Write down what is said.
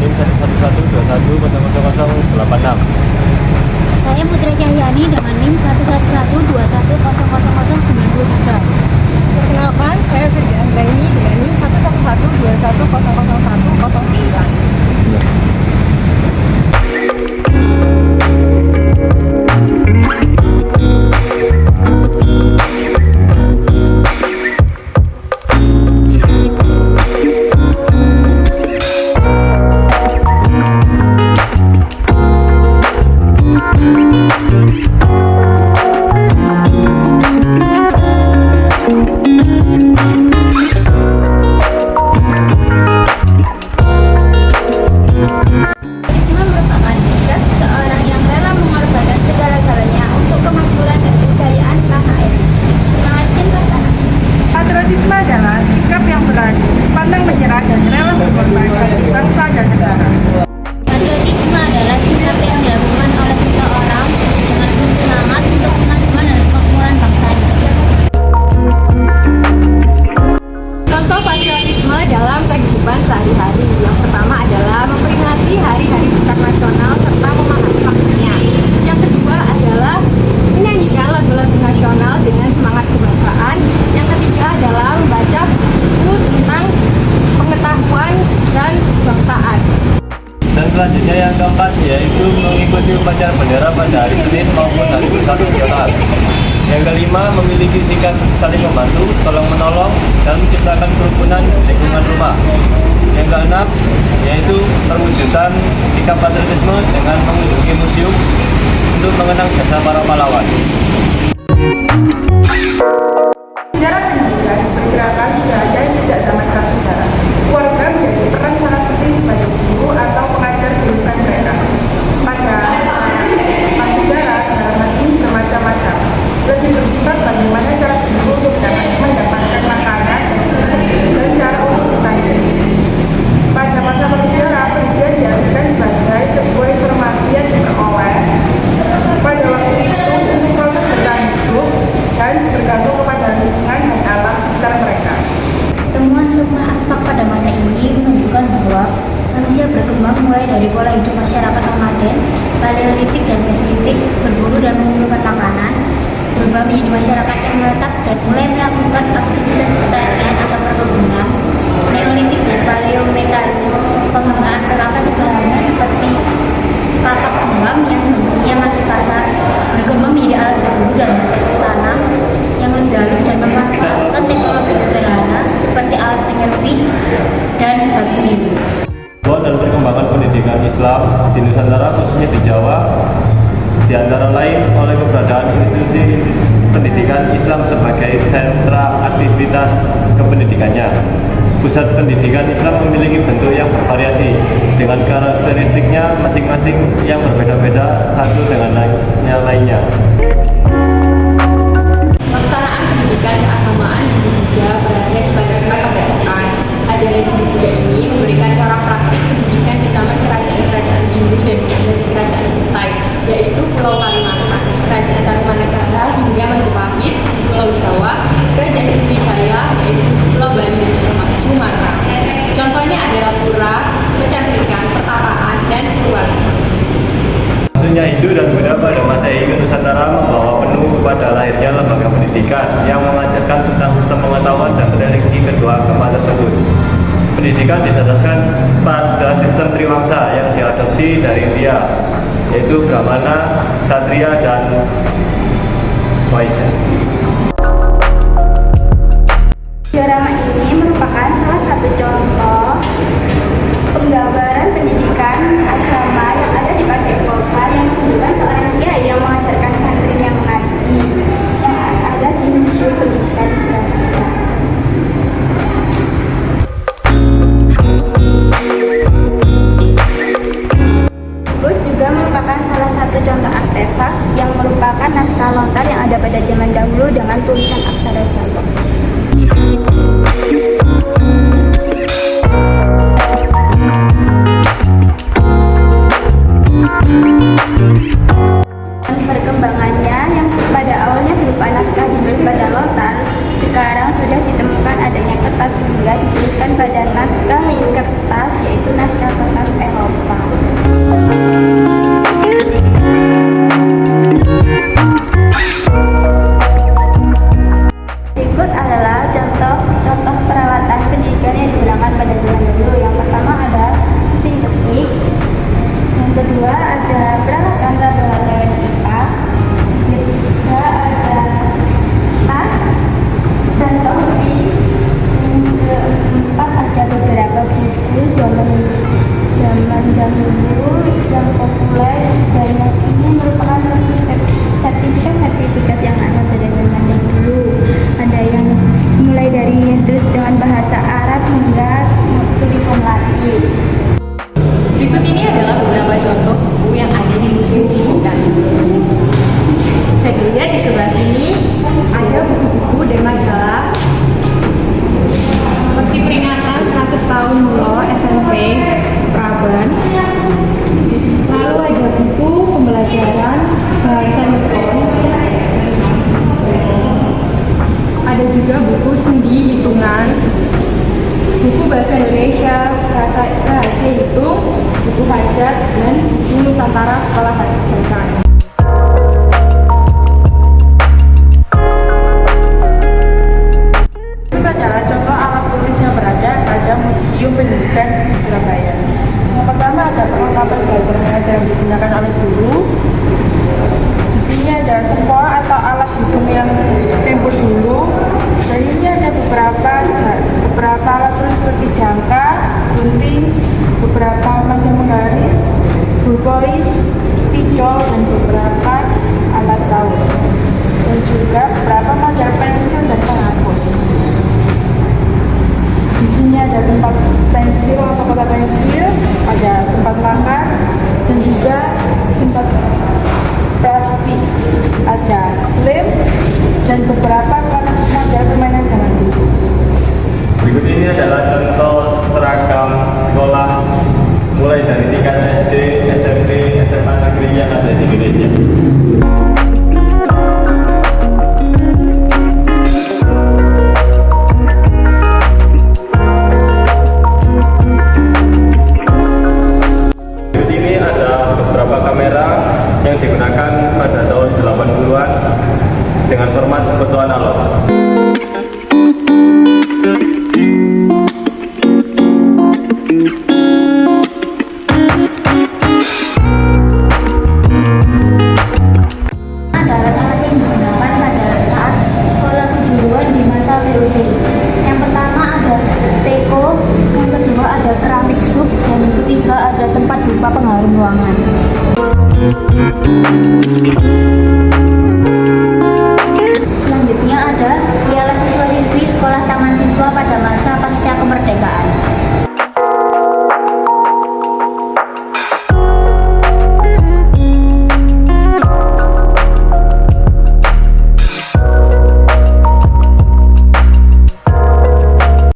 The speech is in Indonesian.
NIM 11121000086. Saya Putri Cahyani dengan NIM 11121000093. Perkenalkan, saya Firda Anggraini dengan NIM 11121000109. Risma merupakan sikap seseorang yang rela mengorbankan segala-galanya untuk kemakmuran dan kejayaan tanah air. Semangat cinta tanah. Patriotisme adalah sikap yang berani, pantang menyerah dan rela mengorbankan bangsa dan negara. Patriotisme adalah sikap yang dilakukan oleh seseorang dengan penuh semangat untuk kemajuan dan kemakmuran bangsanya. Contoh patriotisme dalam kehidupan sehari-hari. Yang pertama adalah memperingati hari-hari besar nasional serta memahami maknanya. Yang kedua adalah menyanyikan lagu-lagu nasional dengan semangat kebangsaan. Yang ketiga adalah membaca buku tentang pengetahuan dan kebangsaan. Dan selanjutnya yang keempat yaitu mengikuti upacara bendera pada hari Senin maupun hari besar nasional. Yang kelima, memiliki sikap saling membantu, tolong menolong, dan menciptakan kerukunan di lingkungan rumah. Yang keenam, yaitu perwujudan sikap patriotisme dengan mengunjungi museum untuk mengenang jasa para pahlawan. Sejarah pendidikan diperkirakan sudah ada sejak zaman prasejarah. Keluarga menjadi peran sangat penting sebagai guru atau pengajar kehidupan mereka. Pada prasejarah dalam hal ini bermacam-macam. Lebih bersifat bagaimana cara guru untuk mendapatkan makanan dan cara untuk bertani. Pada masa prasejarah, pendidikan diartikan sebagai sebuah informasi yang diperoleh pada waktu itu untuk proses bertahan hidup dan bergantung kepada lingkungan dan alam sekitar mereka. Temuan-temuan artefak pada masa ini menunjukkan bahwa manusia berkembang mulai dari pola hidup masyarakat nomaden, paleolitik dan mesolitik, berburu dan mengumpulkan makanan, berubah menjadi masyarakat yang menetap dan mulai melakukan aktivitas pertanian atau perkebunan, neolitik dan paleometalio, penggunaan peralatan sederhana seperti kapak gembam yang bentuknya masih kasar, berkembang menjadi alat berburu dan bercocok tanam yang lebih halus dan memanfaatkan teknologi sederhana seperti alat penyerti dan batu liu. Dan perkembangan pendidikan Islam di Nusantara khususnya di Jawa di antara lain oleh keberadaan institusi pendidikan Islam sebagai sentra aktivitas kependidikannya. Pusat pendidikan Islam memiliki bentuk yang bervariasi dengan karakteristiknya masing-masing yang berbeda-beda satu dengan yang lainnya. Pelaksanaan pendidikan keagamaan di Indonesia berada pada kepercayaan. Ajaran Hindu ini memberikan cara praktik pendidikan di zaman kerajaan-kerajaan Hindu dan dari kerajaan Kutai, yaitu Pulau Kalimantan, Kerajaan Tarumanegara hingga Majapahit, Pulau Jawa, Kerajaan Sriwijaya, yaitu Pulau Bali dan Sumatera. Contohnya adalah pura, kecantikan, pertapaan, dan keluarga. Maksudnya Hindu dan Buddha pada masa ini Nusantara membawa penuh kepada lahirnya lembaga pendidikan yang mengajarkan tentang sistem pengetahuan dan religi kedua agama tersebut. Pendidikan disasarkan pada sistem Triwangsa yang diadopsi dari India, yaitu Brahmana, Ksatria, dan Vaishya. Diorama ini merupakan salah satu contoh penggambaran pendidikan agama yang ada di Padepokan yang menunjukkan seorang kiai yang mengajarkan santrinya mengaji yang ada di Museum Pendidikan Islam. Buku juga merupakan salah satu contoh artefak yang merupakan naskah lontar yang ada pada zaman dahulu dengan tulisan aksara Jawa. dulu yang populer dan yang ini merupakan sertifikat yang ada dari zaman dahulu. Ada yang mulai dari yang tulis dengan bahasa Arab hingga tulisan Latin. Berikut ini adalah beberapa contoh buku yang ada di Museum Pendidikan. Saya lihat di sebelah sini ada buku-buku dan majalah seperti peringatan 100 tahun Mulo SMP Praban. Lalu ada buku pembelajaran bahasa Newton. Ada juga buku sendi hitungan, buku bahasa Indonesia, rahasia hitung, buku hajat, dan buku Nusantara Sekolah Bahasa. Itu adalah contoh alat tulis yang berada pada Museum Pendidikan di Surabaya. Yang pertama ada perlengkapan belajar mengajar yang digunakan oleh guru. Di sini ada sempoa atau alat hitung yang tempo dulu. Dan ini ada beberapa alat tulis seperti jangka, gunting, beberapa macam menggaris, ballpoint, spidol, dan beberapa alat laut. Dan juga beberapa model pensil dan penghapus. Di sini ada tempat pensil atau kotak pensil, ada tempat makan, dan juga tempat plastik, ada lem, dan beberapa model permainan zaman dulu. Berikut ini adalah contoh seragam sekolah mulai dari tingkat SD, SMP, SMA negeri yang ada di Indonesia. Berikut ini ada beberapa kamera yang digunakan pada tahun 80-an dengan format foto analog. Ada alat-alat yang digunakan pada saat sekolah kejuruan di masa VOC. Yang pertama ada teko, yang kedua ada keramik sup, dan yang ketiga ada tempat dupa pengharum ruangan. Selanjutnya ada piala siswa-siswi sekolah taman siswa pada masa